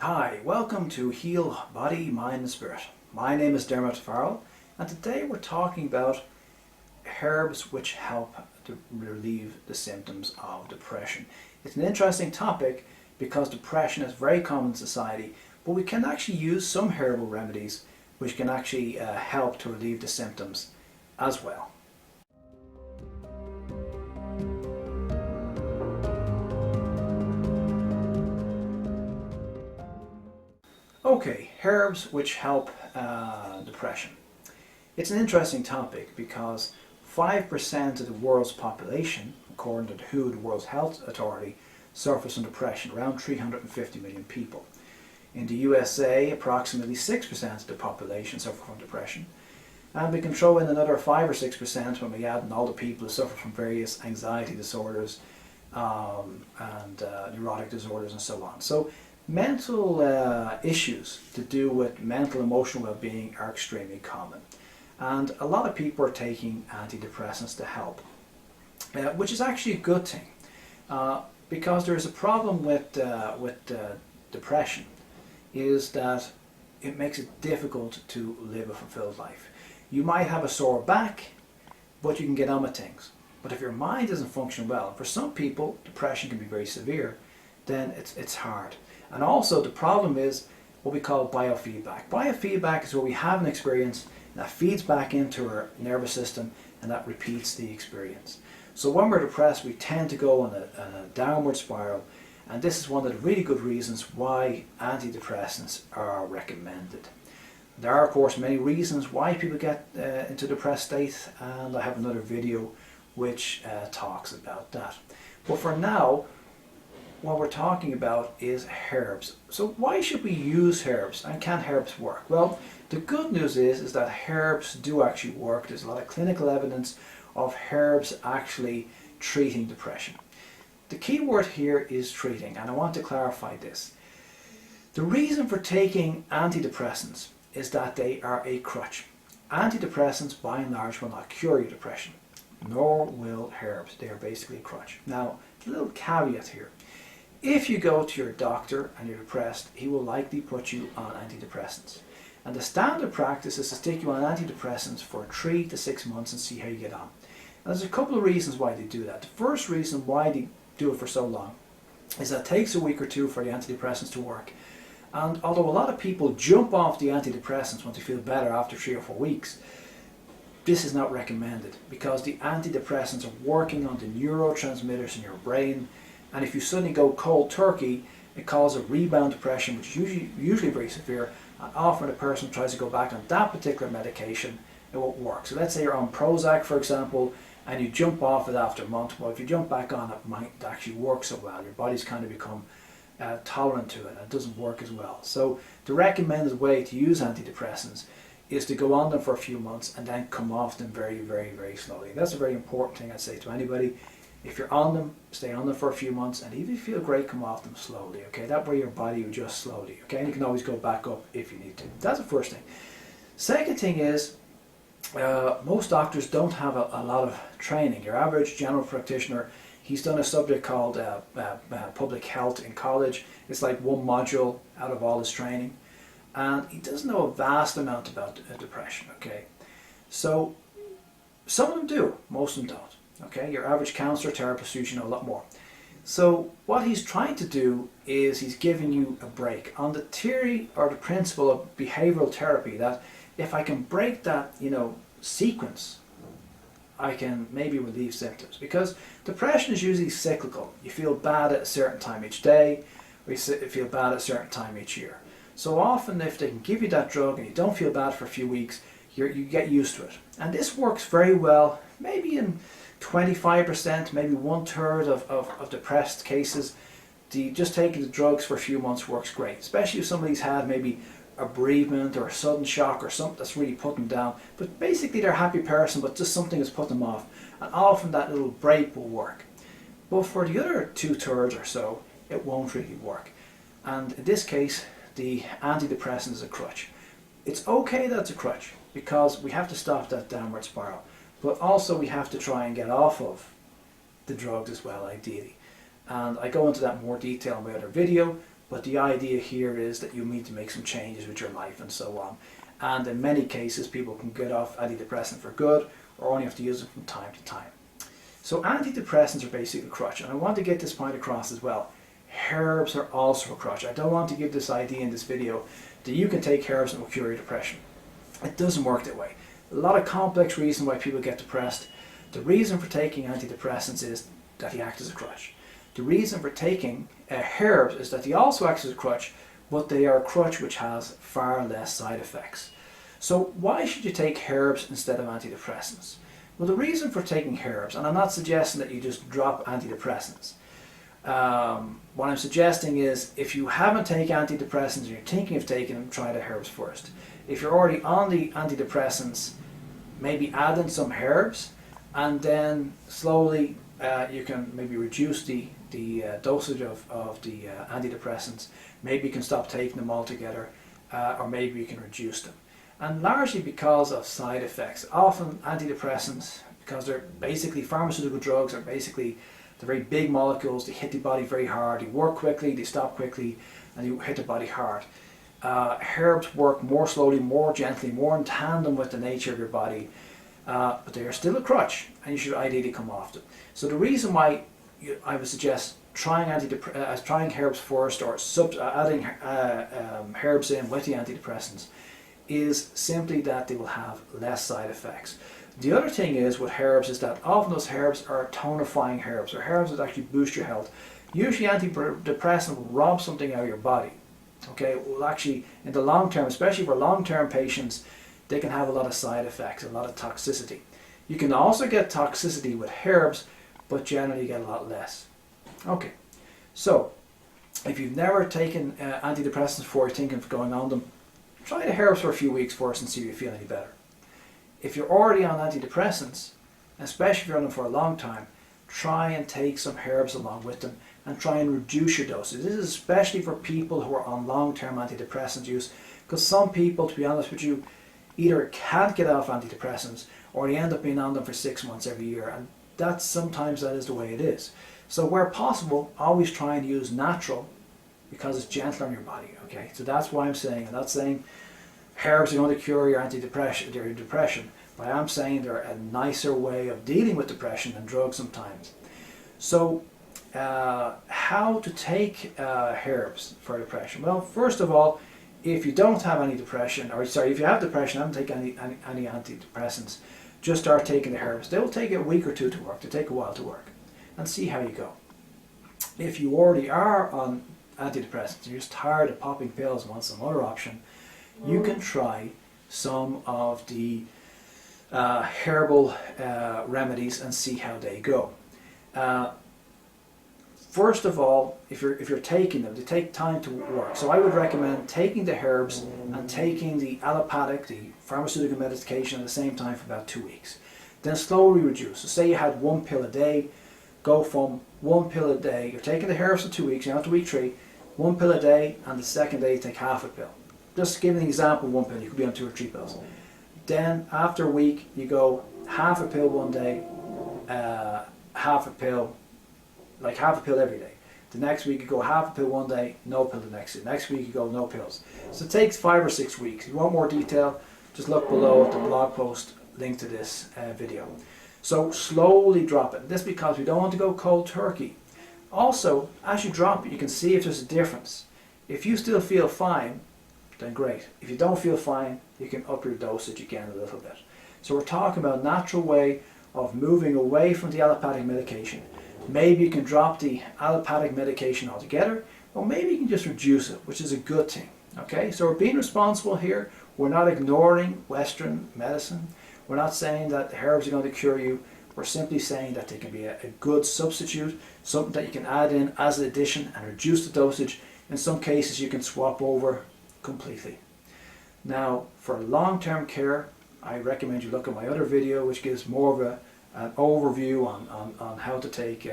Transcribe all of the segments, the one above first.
Hi, welcome to Heal Body, Mind and Spirit. My name is Dermot Farrell and today we're talking about herbs which help to relieve the symptoms of depression. It's an interesting topic because depression is very common in society, but we can actually use some herbal remedies which can actually help to relieve the symptoms as well. Okay, herbs which help depression. It's an interesting topic because 5% of the world's population, according to the WHO, the World Health Authority, suffers from depression, around 350 million people. In the USA, approximately 6% of the population suffer from depression. And we can throw in another 5 or 6% when we add in all the people who suffer from various anxiety disorders and neurotic disorders and so on. So mental issues to do with mental emotional well-being are extremely common, and a lot of people are taking antidepressants to help, which is actually a good thing because there is a problem with depression, is that it makes it difficult to live a fulfilled life. You might have a sore back, but you can get on with things. But if your mind isn't functioning well, and for some people depression can be very severe, then it's hard. And also the problem is what we call biofeedback. Biofeedback is where we have an experience that feeds back into our nervous system and that repeats the experience. So when we're depressed, we tend to go on a downward spiral, and this is one of the really good reasons why antidepressants are recommended. There are of course many reasons why people get into depressed state, and I have another video which talks about that. But for now, what we're talking about is herbs. So why should we use herbs, and can herbs work? Well, the good news is that herbs do actually work. There's a lot of clinical evidence of herbs actually treating depression. The key word here is treating, and I want to clarify this. The reason for taking antidepressants is that they are a crutch. Antidepressants by and large will not cure your depression, nor will herbs. They are basically a crutch. Now, a little caveat here. If you go to your doctor and you're depressed, he will likely put you on antidepressants. And the standard practice is to stick you on antidepressants for 3 to 6 months and see how you get on. And there's a couple of reasons why they do that. The first reason why they do it for so long is that it takes a week or two for the antidepressants to work. And although a lot of people jump off the antidepressants once they feel better after 3 or 4 weeks, this is not recommended because the antidepressants are working on the neurotransmitters in your brain. And if you suddenly go cold turkey, it causes a rebound depression, which is usually very severe. And often a person tries to go back on that particular medication, it won't work. So let's say you're on Prozac, for example, and you jump off it after a month. Well, if you jump back on it, it might actually work so well. Your body's kind of become tolerant to it, and it doesn't work as well. So the recommended way to use antidepressants is to go on them for a few months and then come off them very, very, very slowly. That's a very important thing I'd say to anybody. If you're on them, stay on them for a few months, and even if you feel great, come off them slowly, okay? That way your body adjusts slowly, okay? And you can always go back up if you need to. That's the first thing. Second thing is, most doctors don't have a lot of training. Your average general practitioner, he's done a subject called public health in college. It's like one module out of all his training. And he doesn't know a vast amount about depression, okay? So some of them do, most of them don't. Okay, your average counselor, therapist usually know a lot more. So what he's trying to do is he's giving you a break on the theory or the principle of behavioral therapy, that if I can break that, sequence, I can maybe relieve symptoms. Because depression is usually cyclical. You feel bad at a certain time each day, or you feel bad at a certain time each year. So often if they can give you that drug and you don't feel bad for a few weeks, you get used to it. And this works very well, maybe in 25%, maybe 1/3 of depressed cases. Just taking the drugs for a few months works great, especially if somebody's had maybe a bereavement or a sudden shock or something that's really put them down. But basically they're a happy person, but just something has put them off. And often that little break will work. But for the other 2/3 or so, it won't really work. And in this case, the antidepressant is a crutch. It's okay that it's a crutch because we have to stop that downward spiral. But also we have to try and get off of the drugs as well, ideally. And I go into that in more detail in my other video, but the idea here is that you need to make some changes with your life and so on. And in many cases, people can get off antidepressant for good, or only have to use them from time to time. So antidepressants are basically a crutch, and I want to get this point across as well. Herbs are also a crutch. I don't want to give this idea in this video that you can take herbs and it will cure your depression. It doesn't work that way. A lot of complex reasons why people get depressed. The reason for taking antidepressants is that they act as a crutch. The reason for taking herbs is that they also act as a crutch, but they are a crutch which has far less side effects. So why should you take herbs instead of antidepressants? Well, the reason for taking herbs, and I'm not suggesting that you just drop antidepressants. What I'm suggesting is if you haven't taken antidepressants and you're thinking of taking them, try the herbs first. If you're already on the antidepressants, maybe add in some herbs, and then slowly you can maybe reduce the dosage of the antidepressants. Maybe you can stop taking them altogether, or maybe you can reduce them. And largely because of side effects. Often antidepressants, because they're basically pharmaceutical drugs, are basically they're very big molecules. They hit the body very hard. They work quickly, they stop quickly, and they hit the body hard. Herbs work more slowly, more gently, more in tandem with the nature of your body, but they are still a crutch, and you should ideally come off them. So the reason why I would suggest trying herbs first, or adding herbs in with the antidepressants, is simply that they will have less side effects. The other thing is with herbs is that often those herbs are tonifying herbs, or herbs that actually boost your health. Usually antidepressant will rob something out of your body. Okay, well actually in the long term, especially for long-term patients, they can have a lot of side effects, a lot of toxicity. You can also get toxicity with herbs, but generally you get a lot less. Okay, so if you've never taken antidepressants before, you're thinking of going on them, try the herbs for a few weeks first and see if you feel any better. If you're already on antidepressants, especially if you're on them for a long time, try and take some herbs along with them and try and reduce your doses. This is especially for people who are on long-term antidepressant use, because some people, to be honest with you, either can't get off antidepressants or they end up being on them for 6 months every year, and sometimes that is the way it is. So where possible, always try and use natural, because it's gentler on your body. Okay, so that's why I'm saying, I'm not saying herbs are going to cure your depression, but I am saying they're a nicer way of dealing with depression than drugs sometimes. So how to take herbs for depression? Well, first of all, if you don't have any depression, or sorry, if you have depression and haven't taken any antidepressants, just start taking the herbs. They will take a week or two to work. They take a while to work, and see how you go. If you already are on antidepressants, you're just tired of popping pills and want some other option, you can try some of the herbal remedies and see how they go. First of all, if you're taking them, they take time to work. So I would recommend taking the herbs and taking the allopathic, the pharmaceutical medication, at the same time for about 2 weeks. Then slowly reduce. So say you had 1 pill a day, go from 1 pill a day. You're taking the herbs for 2 weeks, you're on to week 3, 1 pill a day, and the second day you take half a pill. Just give an example, 1 pill, you could be on 2 or 3 pills. Then after a week, you go half a pill one day, half a pill every day. The next week you go half a pill one day, no pill the next day. Next week you go no pills. So it takes 5 or 6 weeks. If you want more detail, just look below at the blog post link to this video. So slowly drop it. This because we don't want to go cold turkey. Also, as you drop it, you can see if there's a difference. If you still feel fine, then great. If you don't feel fine, you can up your dosage again a little bit. So we're talking about a natural way of moving away from the allopathic medication. Maybe you can drop the allopathic medication altogether, or maybe you can just reduce it, which is a good thing. Okay, so we're being responsible here. We're not ignoring Western medicine. We're not saying that the herbs are going to cure you. We're simply saying that they can be a good substitute, something that you can add in as an addition and reduce the dosage. In some cases you can swap over completely. Now for long-term care, I recommend you look at my other video, which gives more of an overview on how to take,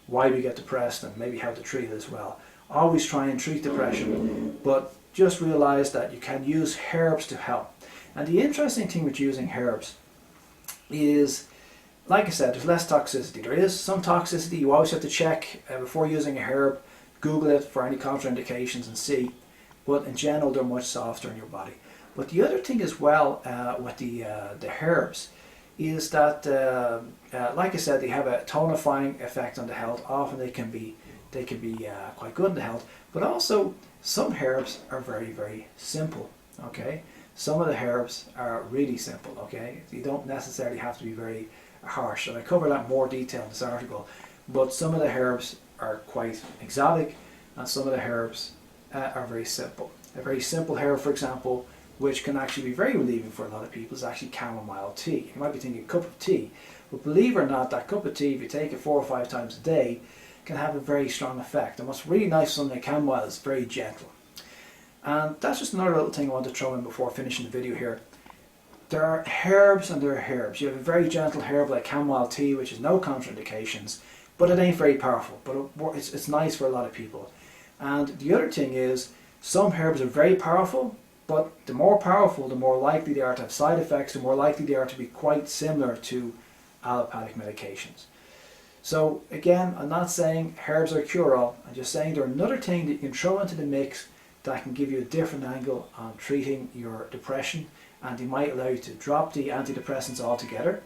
why we get depressed, and maybe how to treat it as well. Always try and treat depression, but just realize that you can use herbs to help. And the interesting thing with using herbs is, like I said, there's less toxicity. There is some toxicity. You always have to check before using a herb Google it for any contraindications and see. But in general, they're much softer in your body. But the other thing as well with the herbs is that, like I said, they have a tonifying effect on the health. Often they can be quite good in the health. But also, some herbs are very, very simple. Okay, some of the herbs are really simple. Okay, you don't necessarily have to be very harsh, and I cover that in more detail in this article. But some of the herbs are quite exotic, and some of the herbs are very simple. A very simple herb, for example, which can actually be very relieving for a lot of people, is actually chamomile tea. You might be thinking a cup of tea, but believe it or not, that cup of tea, if you take it 4 or 5 times a day, can have a very strong effect. And what's really nice on the chamomile is very gentle. And that's just another little thing I want to throw in before finishing the video here. There are herbs and there are herbs. You have a very gentle herb like chamomile tea, which has no contraindications, but it ain't very powerful. But it's nice for a lot of people. And the other thing is, some herbs are very powerful, but the more powerful, the more likely they are to have side effects, the more likely they are to be quite similar to allopathic medications. So again, I'm not saying herbs are cure-all. I'm just saying they're another thing that you can throw into the mix that can give you a different angle on treating your depression, and they might allow you to drop the antidepressants altogether,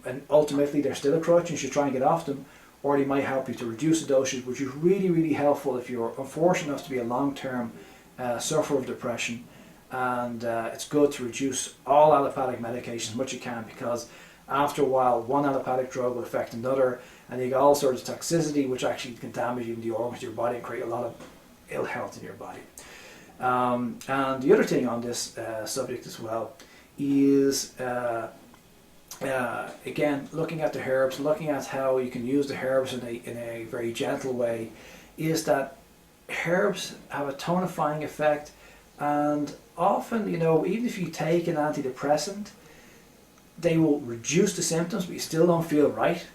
and ultimately they're still a crutch and you should try and get off them, or they might help you to reduce the dosage, which is really, really helpful if you're unfortunate enough to be a long-term sufferer of depression. And it's good to reduce all allopathic medications as much as you can, because after a while one allopathic drug will affect another, and you get all sorts of toxicity which actually can damage even the organs of your body and create a lot of ill health in your body. And the other thing on this subject as well is again, looking at the herbs, looking at how you can use the herbs in a very gentle way, is that herbs have a tonifying effect, and often, you know, even if you take an antidepressant, they will reduce the symptoms, but you still don't feel right.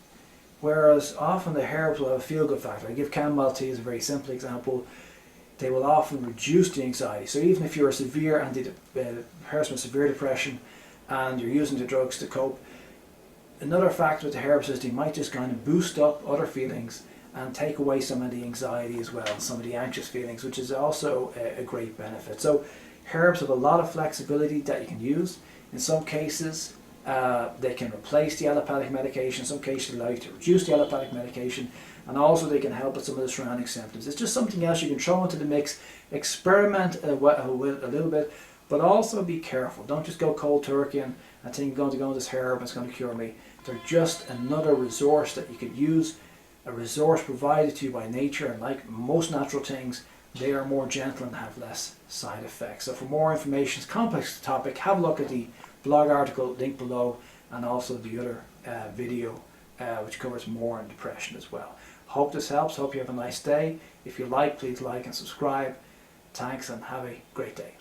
Whereas often the herbs will have a feel-good factor. I give chamomile tea as a very simple example. They will often reduce the anxiety. So even if you're a severe person with severe depression and you're using the drugs to cope, another factor with the herbs is they might just kind of boost up other feelings and take away some of the anxiety as well, and some of the anxious feelings, which is also a great benefit. So herbs have a lot of flexibility that you can use. In some cases, they can replace the allopathic medication. In some cases, allow you to reduce the allopathic medication, and also they can help with some of the surrounding symptoms. It's just something else you can throw into the mix, experiment with a little bit, but also be careful. Don't just go cold turkey and think I'm going to go with this herb, it's going to cure me. They're just another resource that you could use, a resource provided to you by nature, and like most natural things, they are more gentle and have less side effects. So for more information, it's a complex topic, have a look at the blog article linked below, and also the other video which covers more on depression as well. Hope this helps. Hope you have a nice day. If you like, please like and subscribe. Thanks, and have a great day.